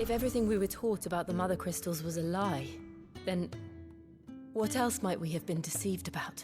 If everything we were taught about the Mother Crystals was a lie, then what else might we have been deceived about?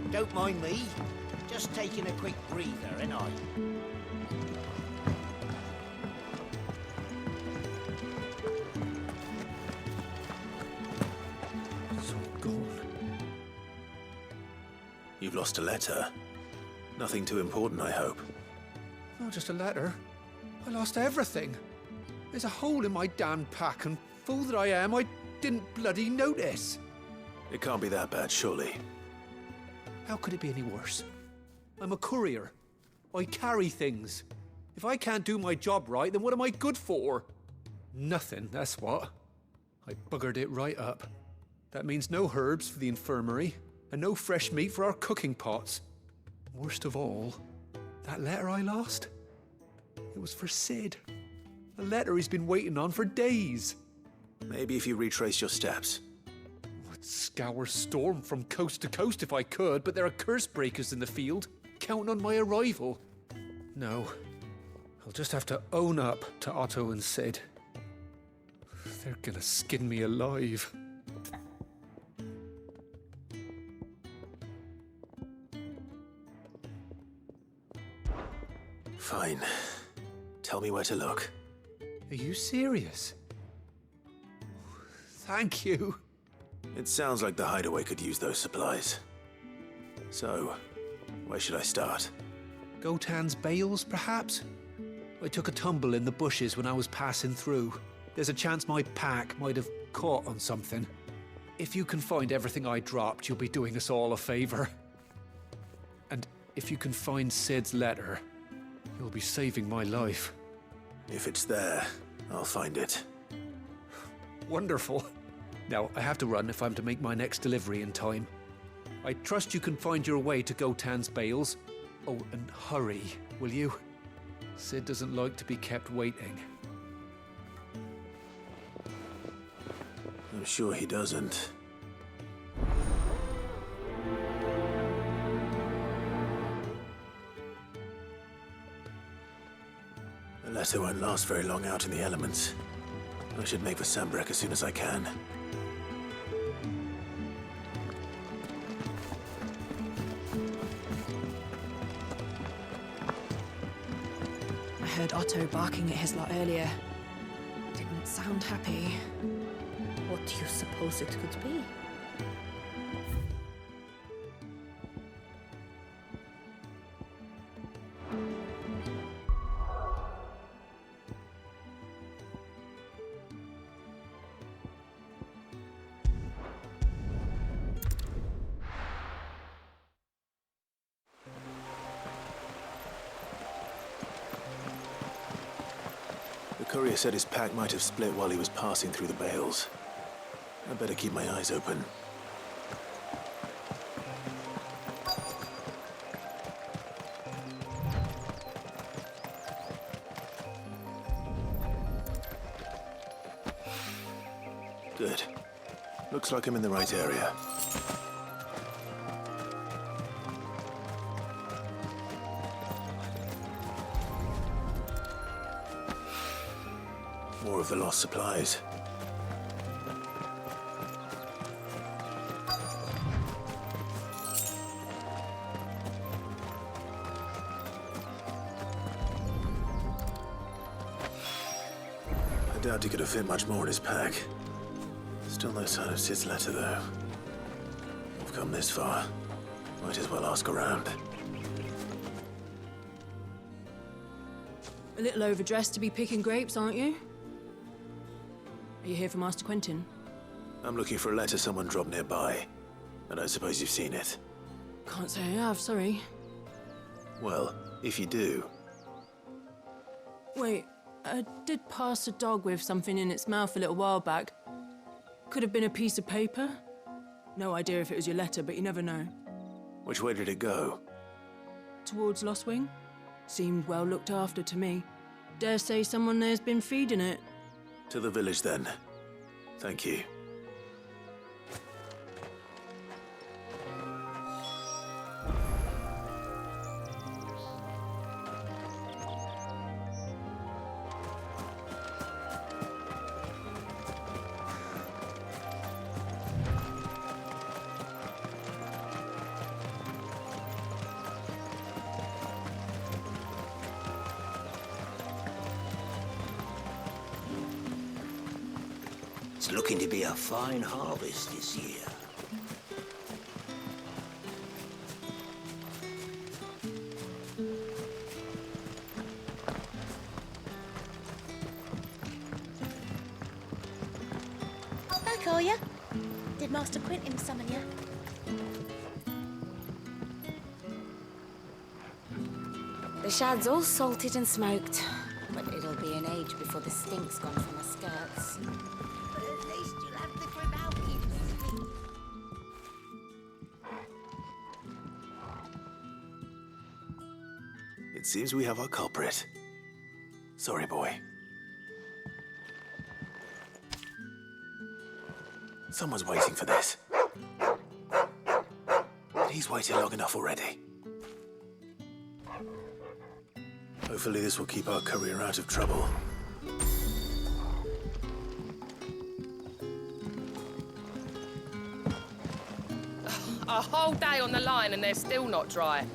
Don't mind me. Just taking a quick breather, ain't I? It's all gone. You've lost a letter. Nothing too important, I hope. Not just a letter. I lost everything. There's a hole in my damn pack, and fool that I am, I didn't bloody notice. It can't be that bad, surely. How could it be any worse? I'm a courier. I carry things. If I can't do my job right, then what am I good for? Nothing, that's what. I buggered it right up. That means no herbs for the infirmary, and no fresh meat for our cooking pots. Worst of all, that letter I lost? It was for Sid. A letter he's been waiting on for days. Maybe if you retrace your steps. I'd scour Storm from coast to coast if I could, but there are curse breakers in the field, counting on my arrival. No, I'll just have to own up to Otto and Sid. They're gonna skin me alive. Fine. Tell me where to look. Are you serious? Thank you. It sounds like the hideaway could use those supplies. So, where should I start? Gotan's bales, perhaps? I took a tumble in the bushes when I was passing through. There's a chance my pack might have caught on something. If you can find everything I dropped, you'll be doing us all a favor. And if you can find Sid's letter, you'll be saving my life. If it's there, I'll find it. Wonderful. Now, I have to run if I'm to make my next delivery in time. I trust you can find your way to Gotan's bales. Oh, and hurry, will you? Sid doesn't like to be kept waiting. I'm sure he doesn't. The letter won't last very long out in the elements. I should make for Sambrek as soon as I can. I heard Otto barking at his lot earlier. Didn't sound happy. What do you suppose it could be? The courier said his pack might have split while he was passing through the bales. I'd better keep my eyes open. Good. Looks like I'm in the right area. More of the lost supplies. I doubt he could have fit much more in his pack. Still no sign of Sid's letter, though. We've come this far. Might as well ask around. A little overdressed to be picking grapes, aren't you? Are you here for Master Quentin? I'm looking for a letter someone dropped nearby. I don't suppose you've seen it. Can't say I have, sorry. Well, if you do, Wait, I did pass a dog with something in its mouth a little while back. Could have been a piece of paper. No idea if it was your letter, but you never know. which way did it go? Towards Lostwing? Seemed well looked after to me. Dare say someone there's been feeding it. To the village, then. Thank you. It's looking to be a fine harvest this year. Back, are ya? Did Master Quentin summon ya? The shad's all salted and smoked, but it'll be an age before the stink's gone from my skirts. But at least you'll have the grimalkin. It seems we have our culprit. Sorry, boy. Someone's waiting for this. And he's waited long enough already. Hopefully this will keep our courier out of trouble. A whole day on the line and they're still not dry.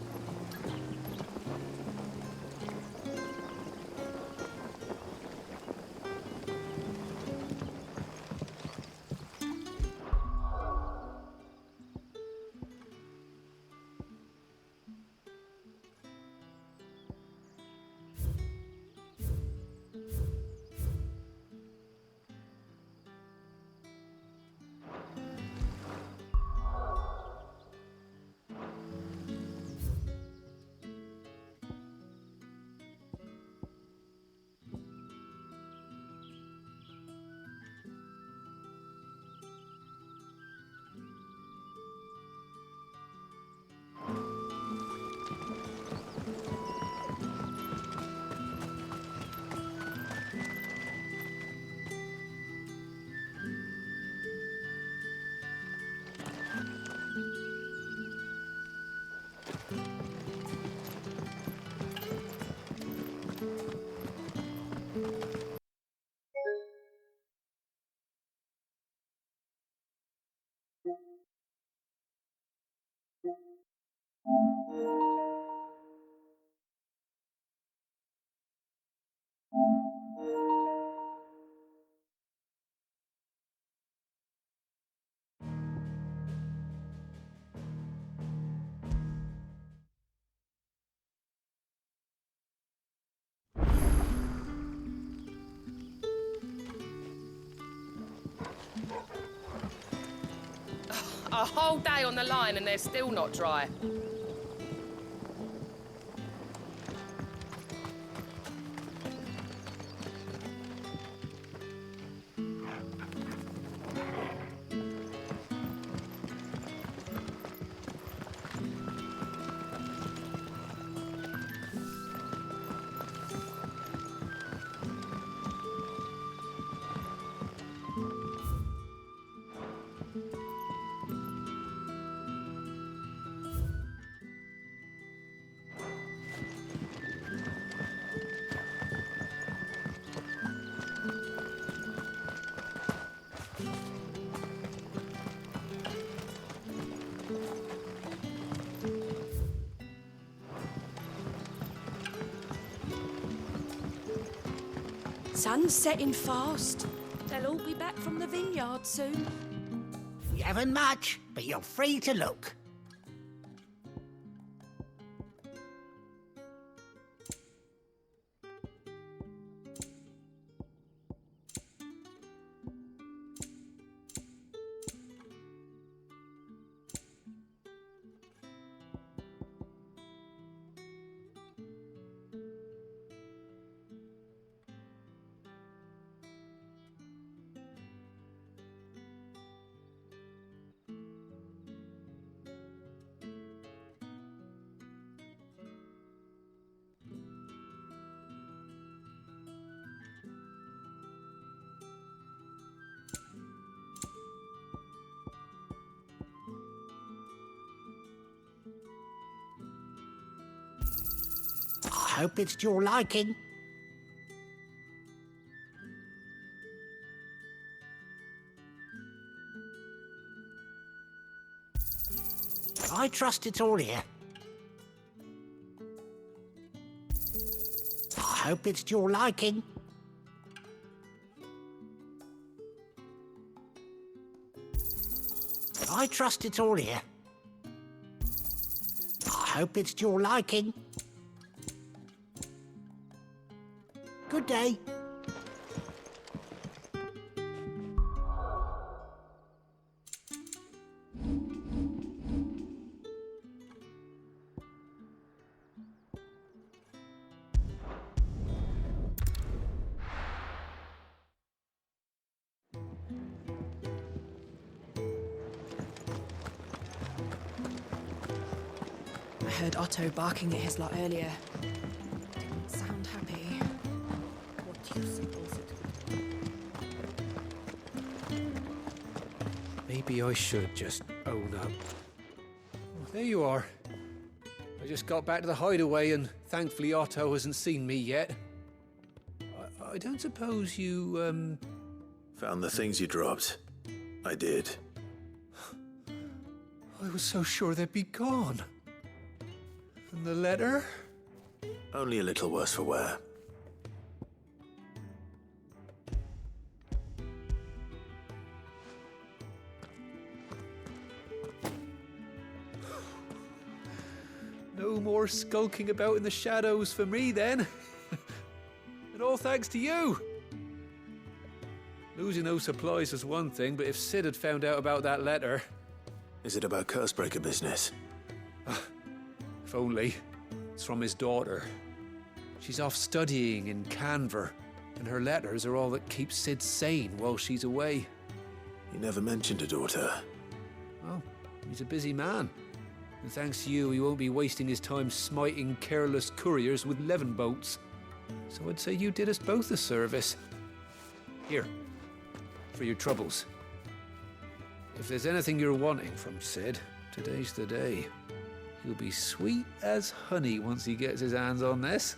A whole day on the line and they're still not dry. Sun's setting fast. They'll all be back from the vineyard soon. You haven't much, but you're free to look. I hope it's to your liking. I trust it's all here. I hope it's to your liking. I trust it's all here. I hope it's to your liking. Good day. I heard Otto barking at his lot earlier. Didn't sound happy. What do you suppose it would be? Maybe I should just own up. Oh, there you are. I just got back to the hideaway and thankfully Otto hasn't seen me yet. I don't suppose you, Found the things you dropped. I did. I was so sure they'd be gone. And the letter? Only a little worse for wear. No more skulking about in the shadows for me then. And all thanks to you. Losing those supplies was one thing, but if Sid had found out about that letter... Is it about Cursebreaker business? If only. It's from his daughter. She's off studying in Canver, and her letters are all that keeps Sid sane while she's away. He never mentioned a daughter. Well, he's a busy man. And thanks to you, he won't be wasting his time smiting careless couriers with levin boats. So I'd say you did us both a service. Here, for your troubles. If there's anything you're wanting from Sid, today's the day. He'll be sweet as honey once he gets his hands on this.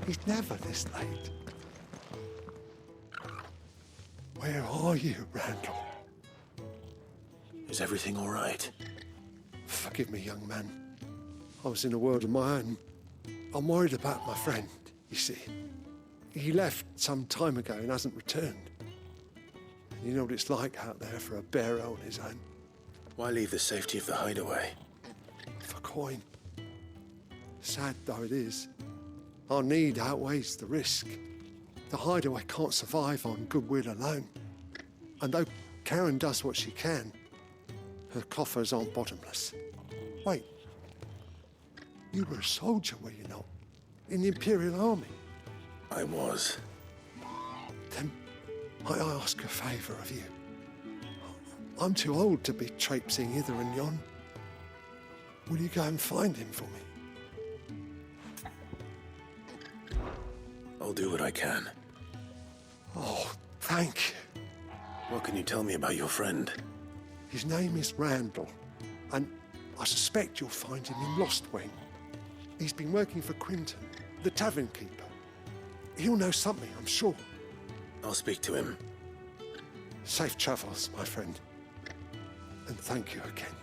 It's never this late. Where are you, Randall? Is everything all right? Forgive me, young man. I was in a world of my own. I'm worried about my friend, you see. He left some time ago and hasn't returned. And you know what it's like out there for a bearer on his own. Why leave the safety of the hideaway? For coin. Sad though it is, our need outweighs the risk. The hideaway can't survive on goodwill alone. And though Karen does what she can, her coffers aren't bottomless. Wait, you were a soldier, were you not? In the Imperial Army? I was. Then I ask a favour of you. I'm too old to be traipsing hither and yon. Will you go and find him for me? I'll do what I can. Oh, thank you. What can you tell me about your friend? His name is Randall, and I suspect you'll find him in Lost Wing. He's been working for Quinton, the tavern keeper. He'll know something, I'm sure. I'll speak to him. Safe travels, my friend. And thank you again.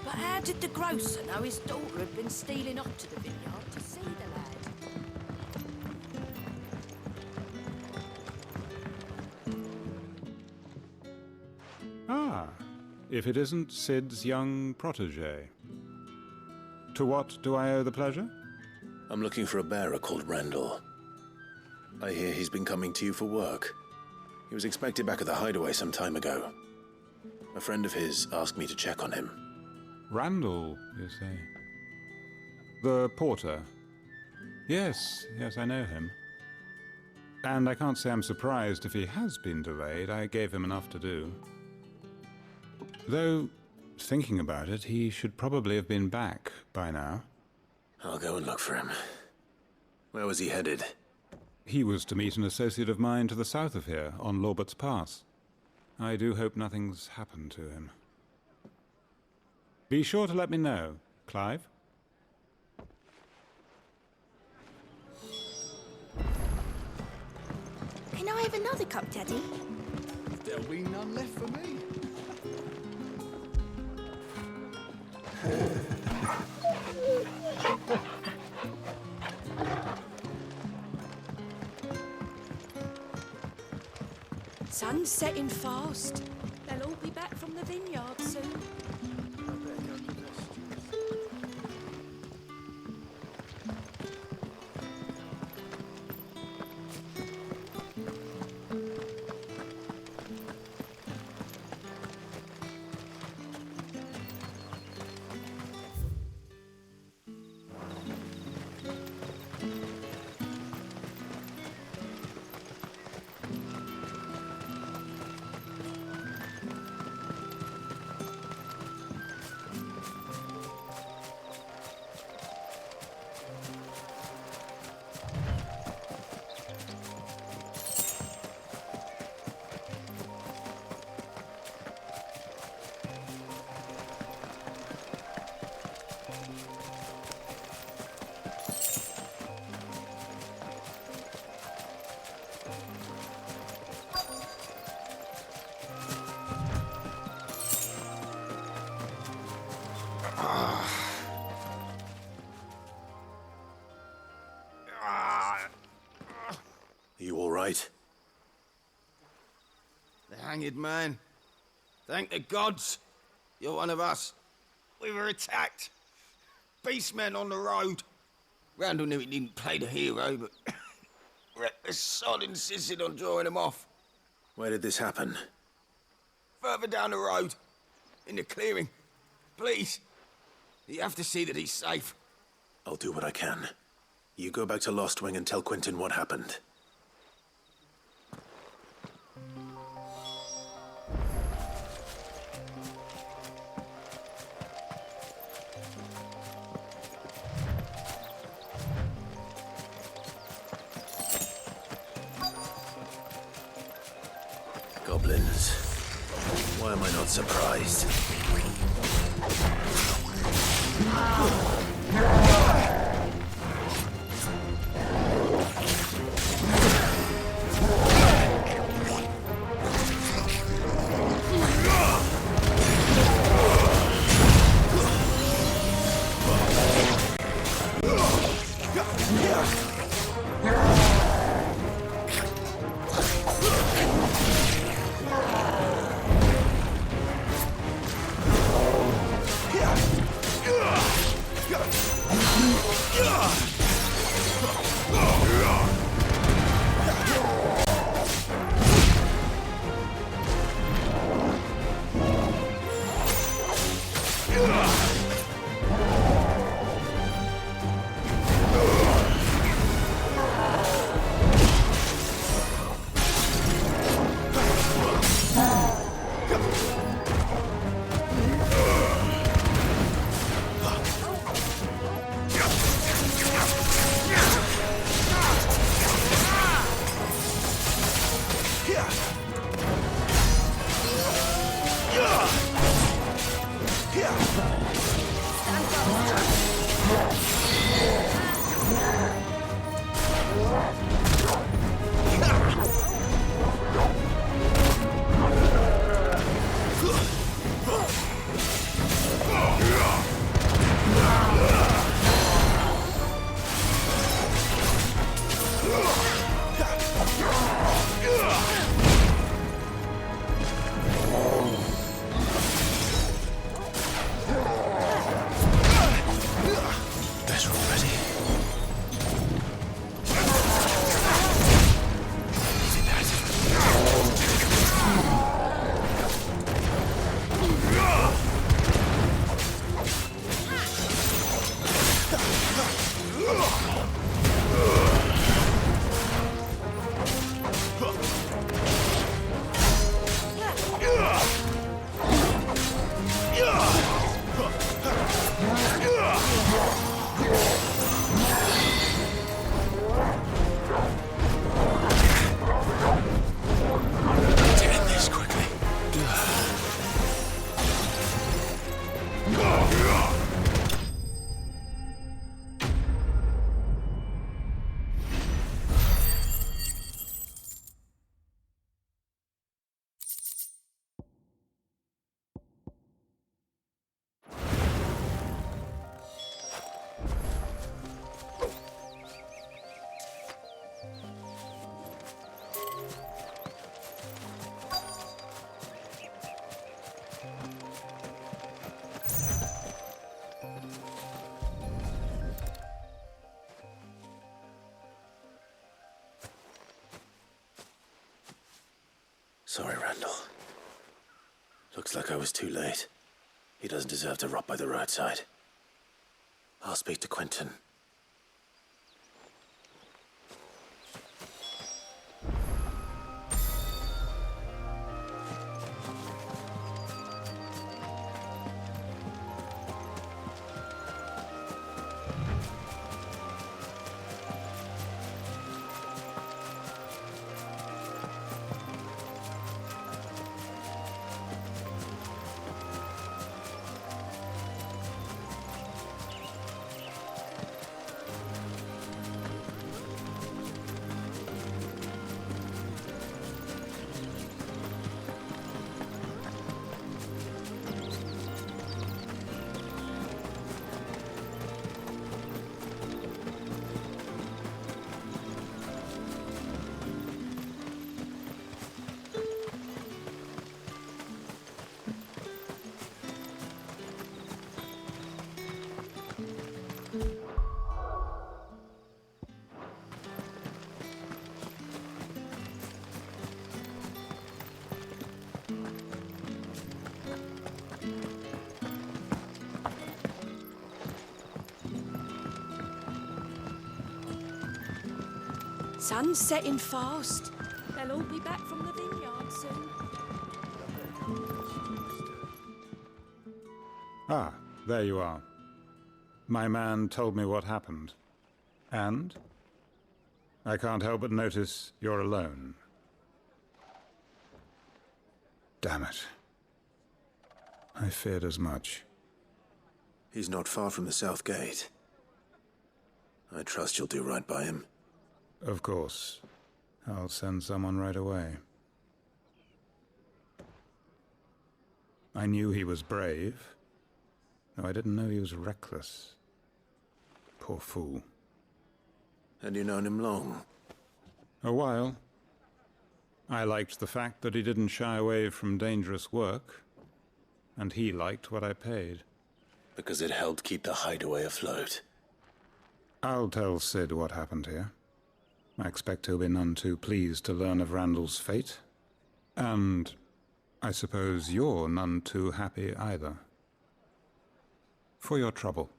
But how did the grocer know his daughter had been stealing off to the vineyard to see the lad? Ah, if it isn't Sid's young protege. To what do I owe the pleasure? I'm looking for a bearer called Randall. I hear he's been coming to you for work. He was expected back at the hideaway some time ago. A friend of his asked me to check on him. Randall, you say? The porter? Yes, I know him. And I can't say I'm surprised if he has been delayed. I gave him enough to do. Though, thinking about it, he should probably have been back by now. I'll go and look for him. Where was he headed? He was to meet an associate of mine to the south of here, on Lorbert's Pass. I do hope nothing's happened to him. Be sure to let me know, Clive. Can I have another cup, Daddy? There'll be none left for me. Sun's setting fast. They'll all be back from the vineyard soon. You all right? The hanged man. Thank the gods. You're one of us. We were attacked. Beastmen on the road. Randall knew he didn't play the hero, but reckless sod insisted on drawing him off. Where did this happen? Further down the road. In the clearing. Please. You have to see that he's safe. I'll do what I can. You go back to Lost Wing and tell Quinton what happened. Goblins. Why am I not surprised? Sorry, Randall. Looks like I was too late. He doesn't deserve to rot by the roadside. I'll speak to Quentin. Sun's setting fast. They'll all be back from the vineyard soon. Ah, there you are. My man told me what happened. And? I can't help but notice you're alone. Damn it. I feared as much. He's not far from the south gate. I trust you'll do right by him. Of course. I'll send someone right away. I knew he was brave, though I didn't know he was reckless. Poor fool. Had you known him long? A while. I liked the fact that he didn't shy away from dangerous work, and he liked what I paid. Because it helped keep the hideaway afloat. I'll tell Sid what happened here. I expect he'll be none too pleased to learn of Randall's fate. And I suppose you're none too happy either. For your trouble.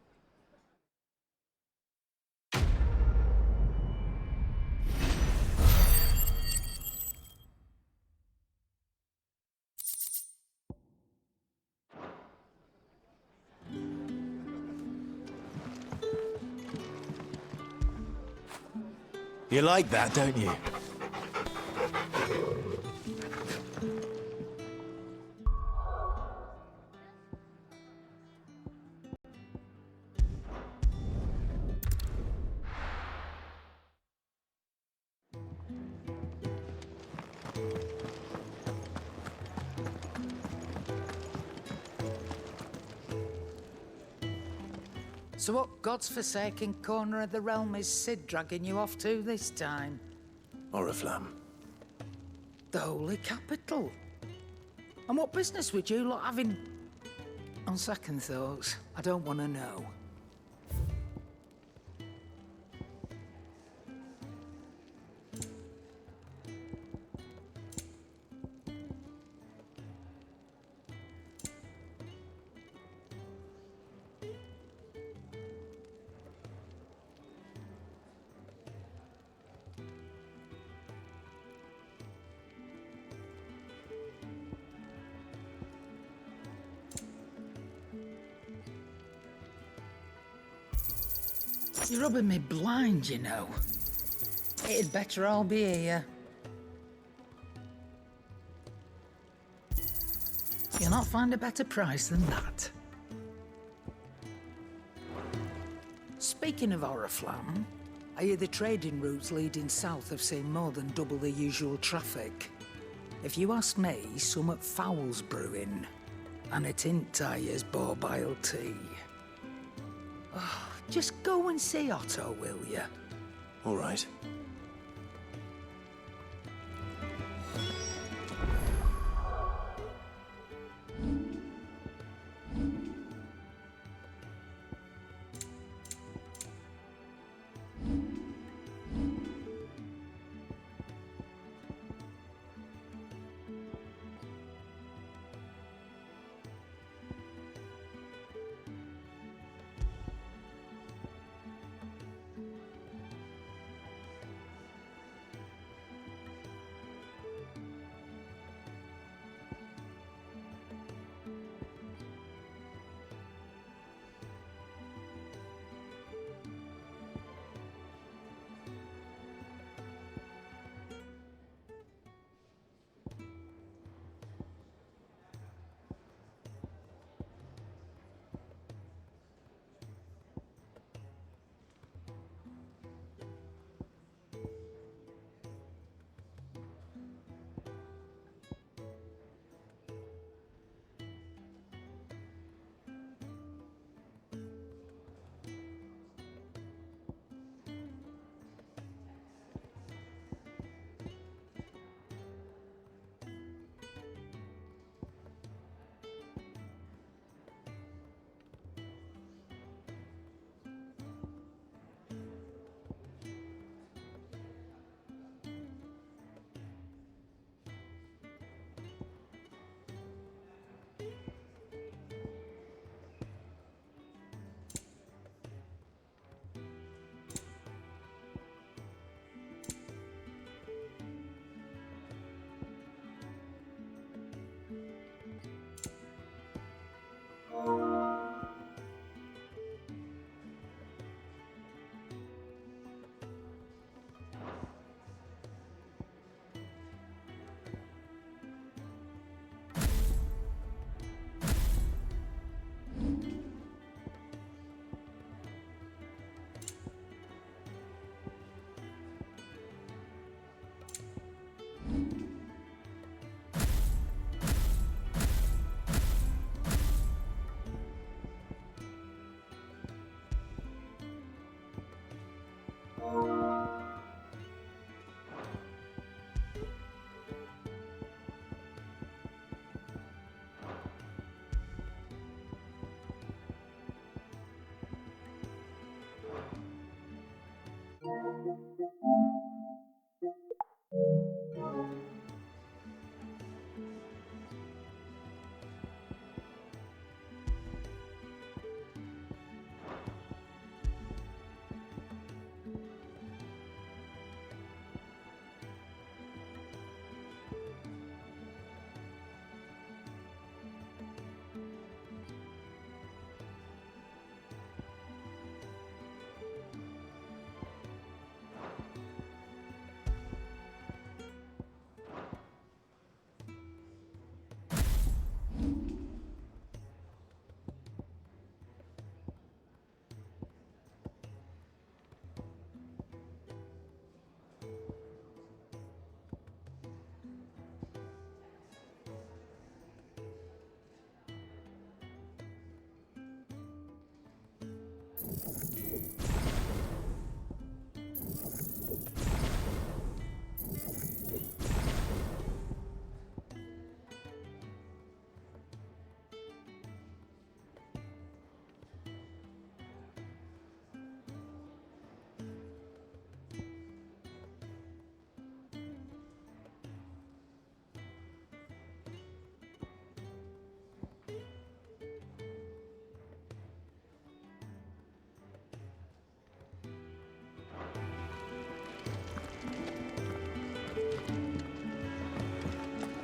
You like that, don't you? So what God's forsaken corner of the realm is Sid dragging you off to this time? Oriflamme. The Holy Capital. And what business would you lot having? On second thoughts, I don't want to know. You're rubbing me blind, you know. It'd better all be here. You'll not find a better price than that. Speaking of Oriflamme, I hear the trading routes leading south have seen more than double the usual traffic. If you ask me, summat foul's brewing. And it ain't Tyre's borbile tea. Oh, just go and see Otto, will you? All right.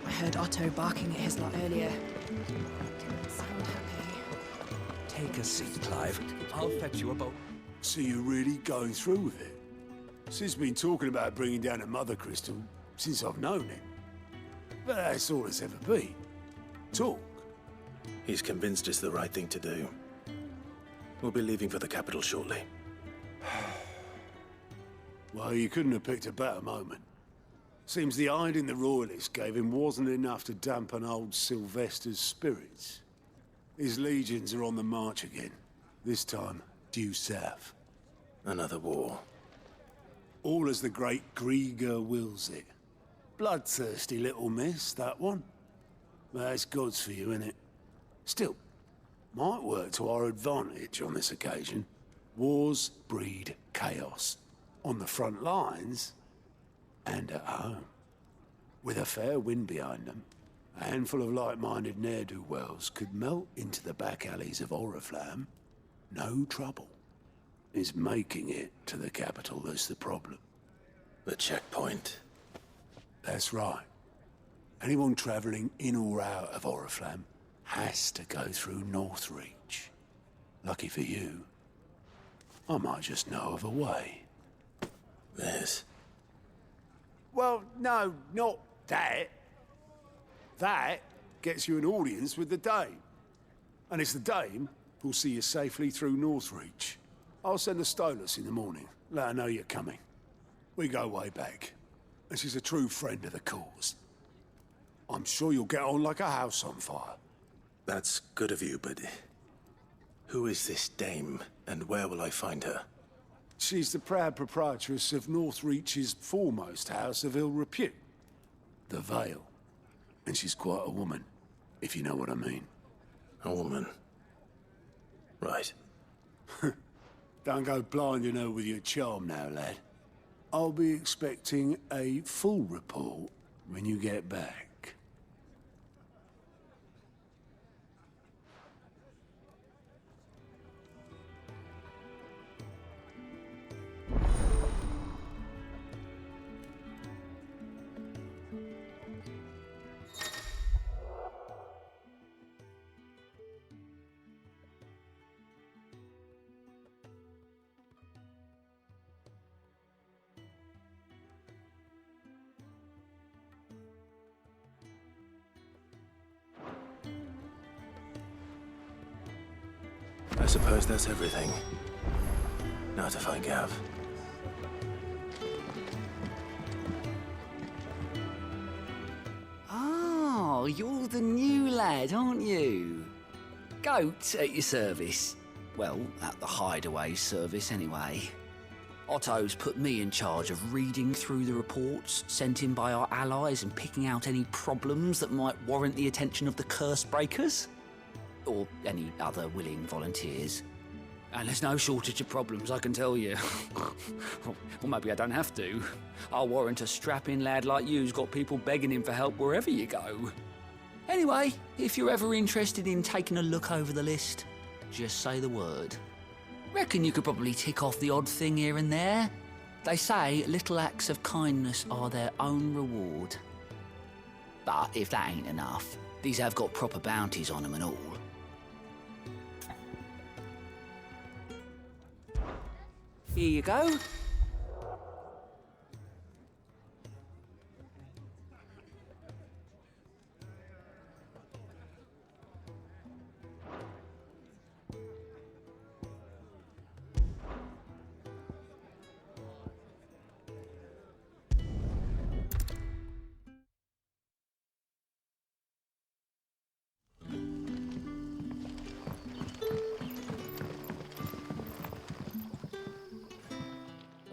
I heard Otto barking at his lot earlier. Didn't sound happy. Take a seat, Clive. I'll fetch you a boat. So you're really going through with it? Sid's been talking about bringing down a mother crystal since I've known him. But that's all it's ever been. Talk. He's convinced it's the right thing to do. We'll be leaving for the capital shortly. Well, you couldn't have picked a better moment. Seems the hiding the Royalists gave him wasn't enough to dampen old Sylvester's spirits. His legions are on the march again, this time due south. Another war. All as the great Grieger wills it. Bloodthirsty little miss, that one. That's God's for you, innit? Still, might work to our advantage on this occasion. Wars breed chaos. On the front lines, and at home. With a fair wind behind them, a handful of like-minded ne'er-do-wells could melt into the back alleys of Oriflamme. No trouble. It's making it to the capital that's the problem. The checkpoint. That's right. Anyone travelling in or out of Oriflamme has to go through Northreach. Lucky for you, I might just know of a way. There's... Well, no, not that. That gets you an audience with the Dame. And it's the Dame who'll see you safely through Northreach. I'll send a Stolas in the morning, let her know you're coming. We go way back, and she's a true friend of the cause. I'm sure you'll get on like a house on fire. That's good of you, but... who is this Dame, and where will I find her? She's the proud proprietress of Northreach's foremost house of ill repute, the Vale. And she's quite a woman, if you know what I mean. A woman? Right. Don't go blinding her with your charm now, lad. I'll be expecting a full report when you get back. suppose that's everything. Now to find Gav. Oh, you're the new lad, aren't you? Goat at your service. Well, at the Hideaway service, anyway. Otto's put me in charge of reading through the reports sent in by our allies and picking out any problems that might warrant the attention of the curse breakers. Or any other willing volunteers. And there's no shortage of problems, I can tell you. Well, maybe I don't have to. I'll warrant a strapping lad like you's got people begging him for help wherever you go. Anyway, if you're ever interested in taking a look over the list, just say the word. Reckon you could probably tick off the odd thing here and there. They say little acts of kindness are their own reward. But if that ain't enough, these have got proper bounties on them and all. Here you go.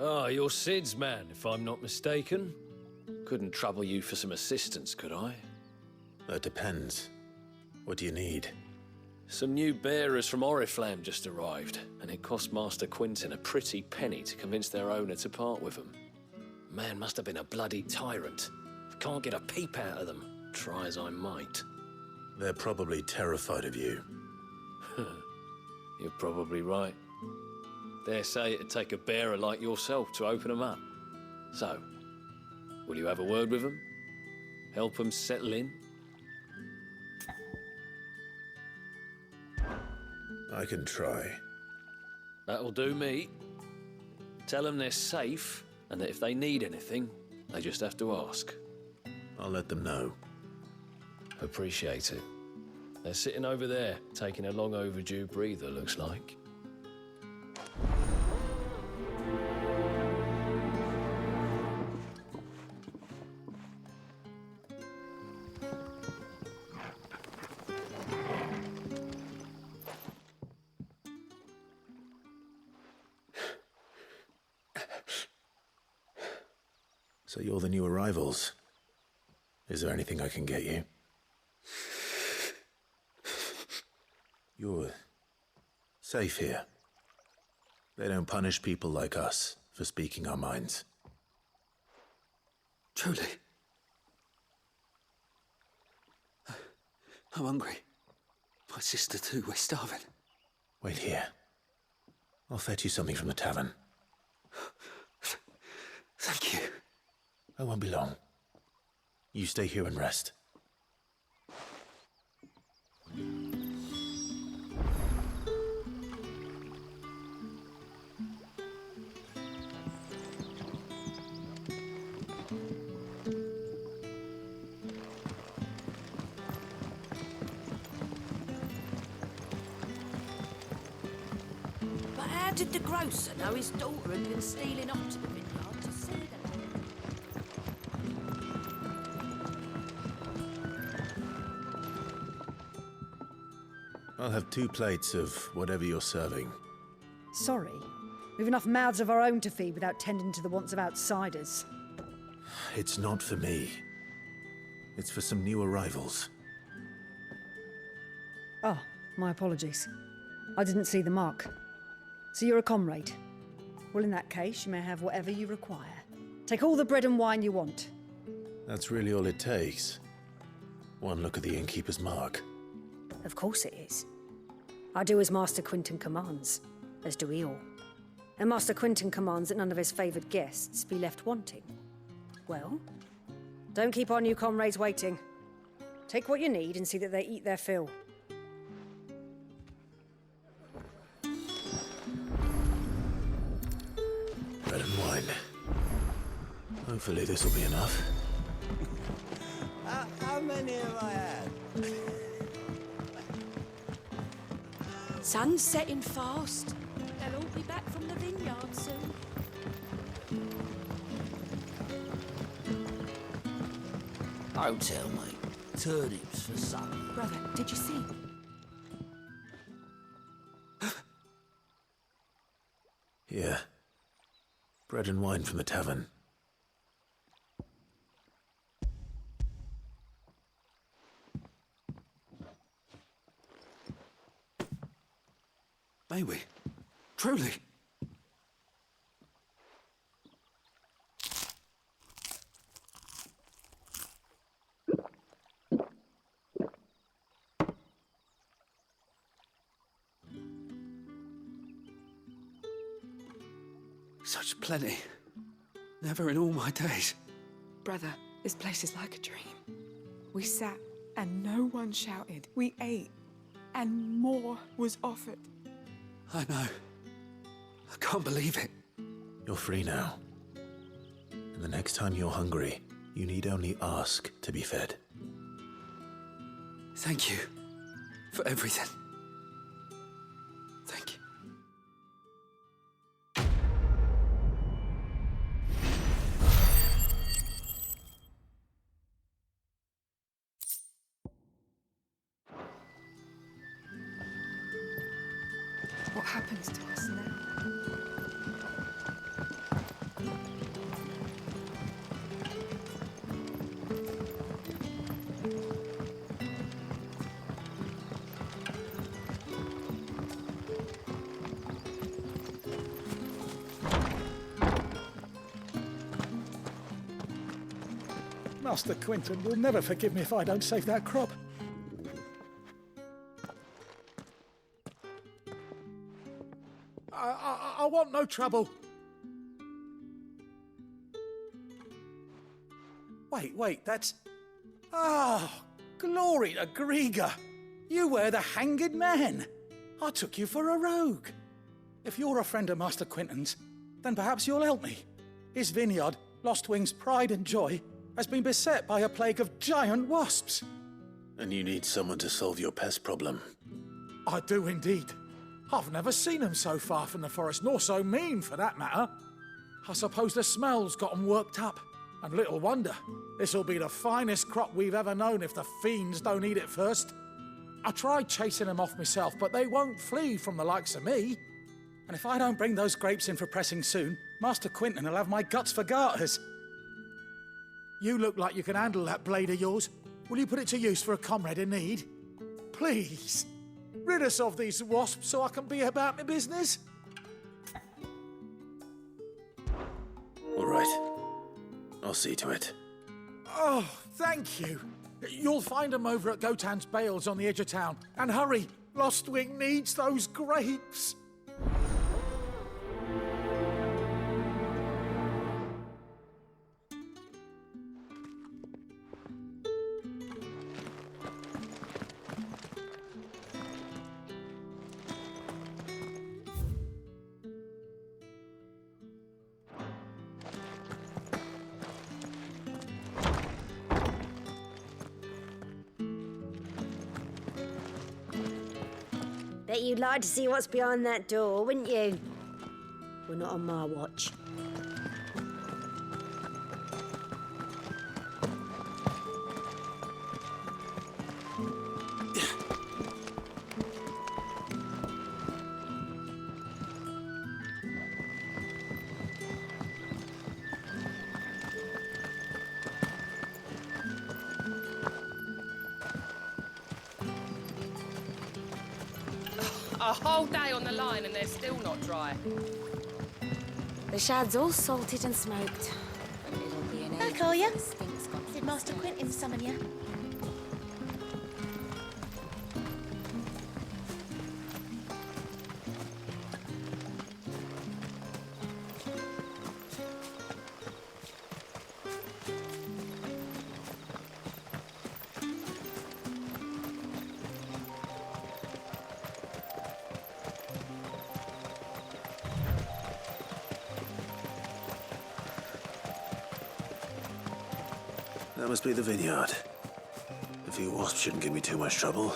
Ah, you're Sid's man, if I'm not mistaken. Couldn't trouble you for some assistance, could I? That depends. What do you need? Some new bearers from Oriflamme just arrived, and it cost Master Quinton a pretty penny to convince their owner to part with them. Man must have been a bloody tyrant. Can't get a peep out of them, try as I might. They're probably terrified of you. You're probably right. Dare say it'd take a bearer like yourself to open them up. So, will you have a word with them? Help them settle in? I can try. That'll do me. Tell them they're safe, and that if they need anything, they just have to ask. I'll let them know. Appreciate it. They're sitting over there, taking a long overdue breather, looks like. So you're the new arrivals. Is there anything I can get you? You're safe here. They don't punish people like us for speaking our minds. Truly. I'm hungry. My sister too, we're starving. Wait here. I'll fetch you something from the tavern. Thank you. I won't be long. You stay here and rest. But how did the grocer know his daughter had been stealing off to the vineyard to see them? I'll have 2 plates of whatever you're serving. Sorry. We've enough mouths of our own to feed without tending to the wants of outsiders. It's not for me. It's for some new arrivals. Oh, my apologies. I didn't see the mark. So you're a comrade. Well, in that case, you may have whatever you require. Take all the bread and wine you want. That's really all it takes. One look at the innkeeper's mark. Of course it is. I do as Master Quinton commands, as do we all. And Master Quinton commands that none of his favoured guests be left wanting. Well, don't keep our new comrades waiting. Take what you need and see that they eat their fill. Bread and wine. Hopefully this will be enough. How many have I had? Sun's setting fast. They'll all be back from the vineyard soon. Don't tell me. Turnips for supper. Brother, did you see? Yeah. Bread and wine from the tavern. May we? Truly? Such plenty. Never in all my days. Brother, this place is like a dream. We sat and no one shouted. We ate and more was offered. I know. I can't believe it. You're free now. And the next time you're hungry, you need only ask to be fed. Thank you for everything. Thank you. What happens to us now? Master Quinton will never forgive me if I don't save that crop. I want no trouble. Wait, that's... Oh, glory to Grieger. You were the hanged man. I took you for a rogue. If you're a friend of Master Quinton's, then perhaps you'll help me. His vineyard, Lostwing's pride and joy, has been beset by a plague of giant wasps. And you need someone to solve your pest problem. I do indeed. I've never seen them so far from the forest, nor so mean, for that matter. I suppose the smell's got them worked up. And little wonder. This'll be the finest crop we've ever known if the fiends don't eat it first. I tried chasing them off myself, but they won't flee from the likes of me. And if I don't bring those grapes in for pressing soon, Master Quinton will have my guts for garters. You look like you can handle that blade of yours. Will you put it to use for a comrade in need? Please. Rid us of these wasps so I can be about my business. All right. I'll see to it. Oh, thank you. You'll find them over at Gotan's Bales on the edge of town. And hurry, Lostwing needs those grapes. Bet you'd like to see what's behind that door, wouldn't you? Well, not on my watch. A whole day on the line and they're still not dry. The shad's all salted and smoked. But it'll be an age Back, are ya? before the stink's gone Did from Master the Quinton summon you? That must be the vineyard. A few wasps shouldn't give me too much trouble.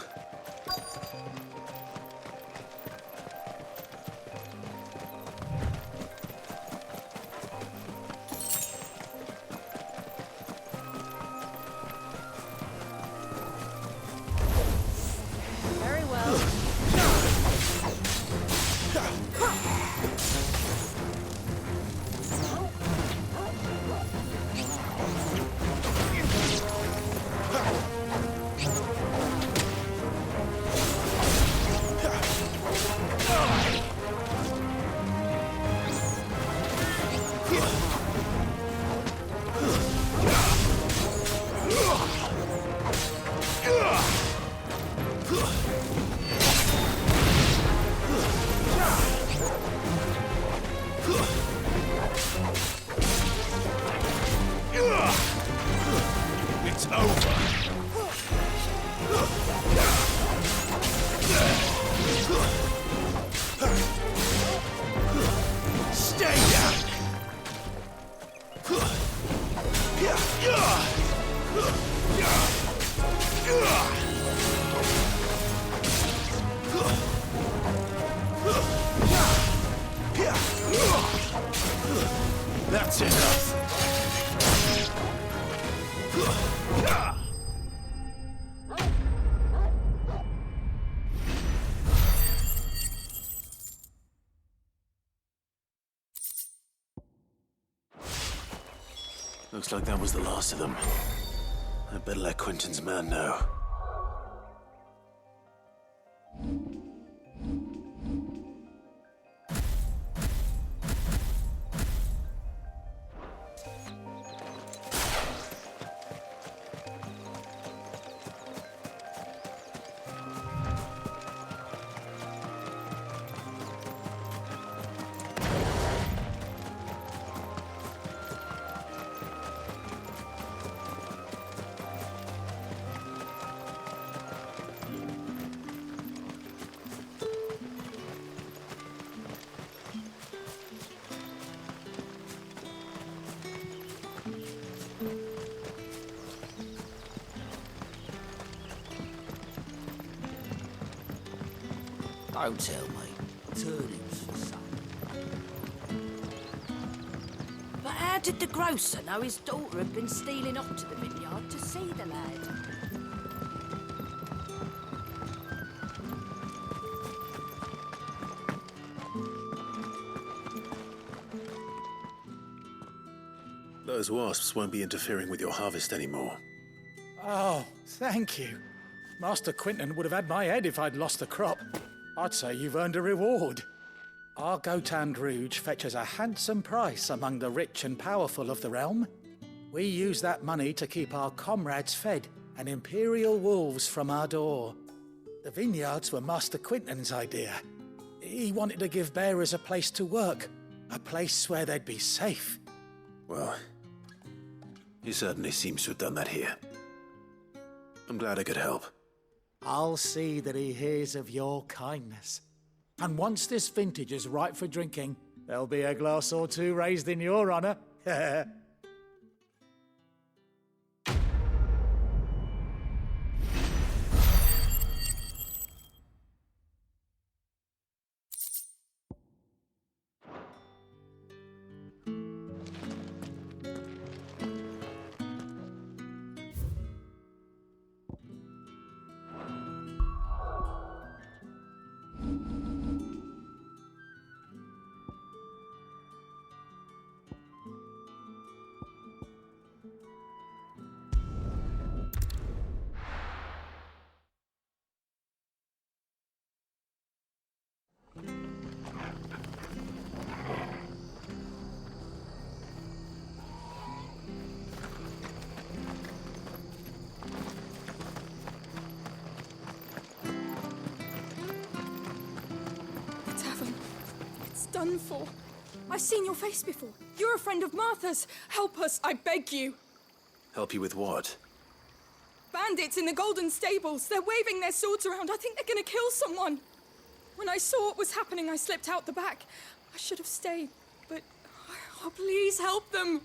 That's enough. Looks like that was the last of them. I'd better let Quentin's man know. Don't tell me. Turnips for sale. But how did the grocer know his daughter had been stealing off to the vineyard to see the lad? Those wasps won't be interfering with your harvest anymore. Oh, thank you. Master Quentin would have had my head if I'd lost the crop. I'd say you've earned a reward. Our Gotand Rouge fetches a handsome price among the rich and powerful of the realm. We use that money to keep our comrades fed and imperial wolves from our door. The vineyards were Master Quentin's idea. He wanted to give bearers a place to work, a place where they'd be safe. Well, he certainly seems to have done that here. I'm glad I could help. I'll see that he hears of your kindness. And once this vintage is ripe for drinking, there'll be a glass or two raised in your honour. Done for. I've seen your face before. You're a friend of Martha's. Help us, I beg you. Help you with what? Bandits in the Golden Stables. They're waving their swords around. I think they're gonna kill someone. When I saw what was happening, I slipped out the back. I should have stayed, but oh, please help them.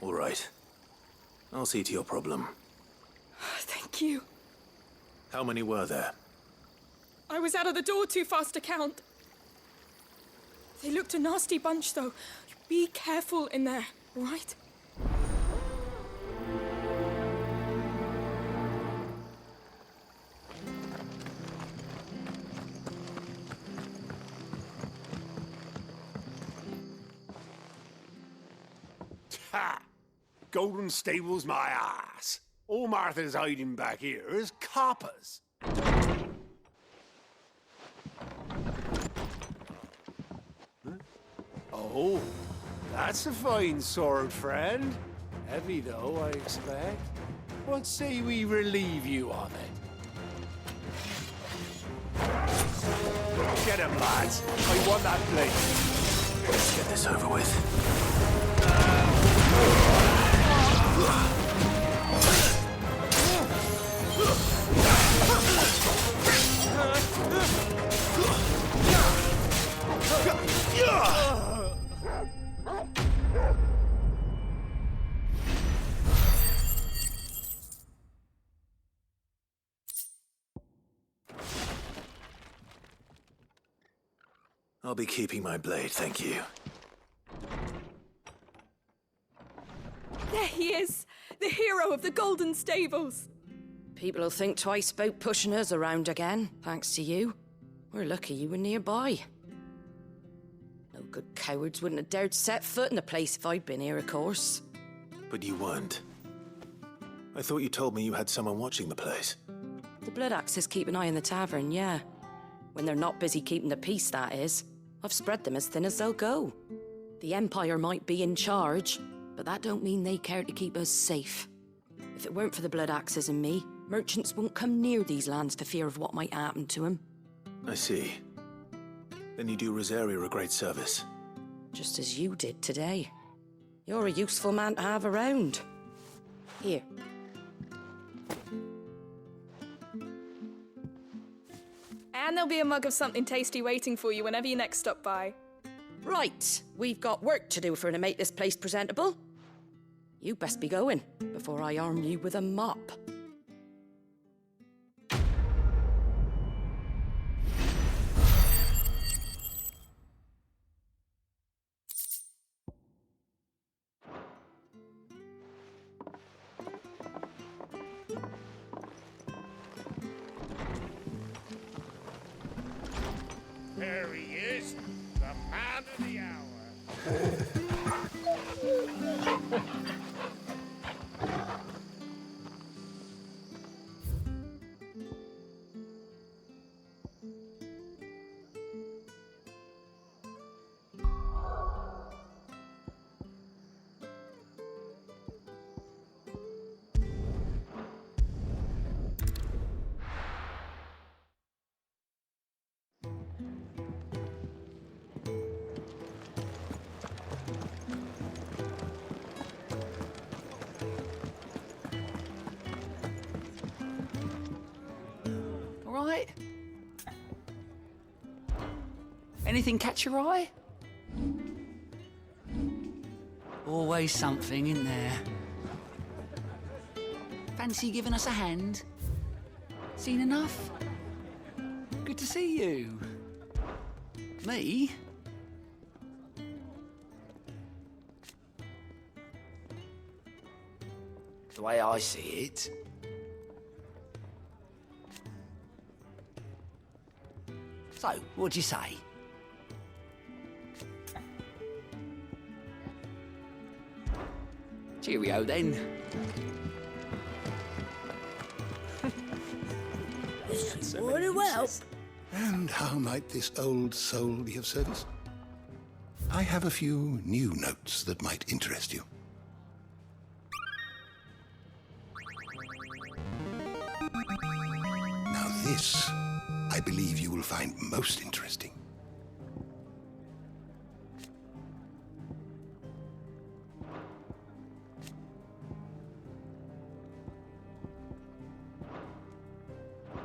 All right. I'll see to your problem. Thank you. How many were there? I was out of the door too fast to count. They looked a nasty bunch, though. Be careful in there, all right? Ha! Golden Stables my ass. All Martha's hiding back here is coppers. Huh? Oh, that's a fine sword, friend. Heavy, though, I expect. What say we relieve you of it? Get him, lads. I want that blade. Let's get this over with. I'll be keeping my blade, thank you. There he is! The hero of the Golden Stables! People will think twice about pushing us around again, thanks to you. We're lucky you were nearby. No good cowards wouldn't have dared set foot in the place if I'd been here, of course. But you weren't. I thought you told me you had someone watching the place. The Blood Axes keep an eye on the tavern, yeah. When they're not busy keeping the peace, that is. I've spread them as thin as they'll go. The Empire might be in charge, but that don't mean they care to keep us safe. If it weren't for the Blood Axes and me, merchants won't come near these lands for fear of what might happen to them. I see. Then you do Rosaria a great service. Just as you did today. You're a useful man to have around. Here. And there'll be a mug of something tasty waiting for you whenever you next stop by. Right, we've got work to do to make this place presentable. You best be going, before I arm you with a mop. There he is, the man of the hour. All right? Anything catch your eye? Always something, isn't there? Fancy giving us a hand? Seen enough? Good to see you. Me? The way I see it, so, what'd you say? Cheerio, then. Very well. And how might this old soul be of service? I have a few new notes that might interest you. Now this, I believe you will find most interesting.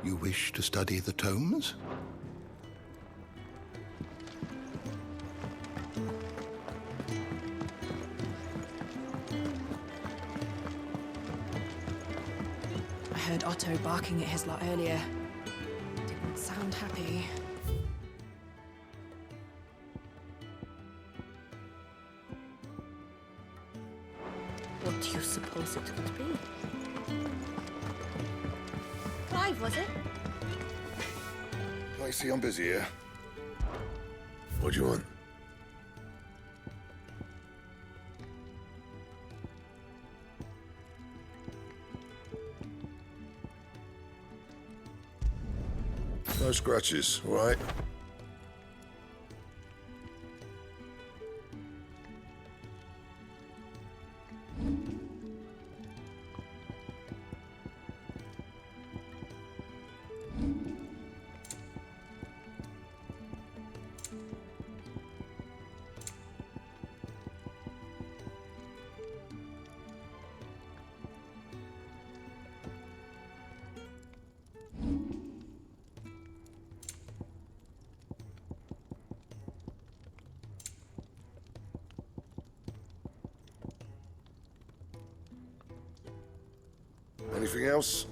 You wish to study the tomes? I heard Otto barking at his lot earlier. Didn't sound happy. What do you suppose it could be? Clive, was it? I see I'm busy here. What do you want? No scratches, all right? Anything else?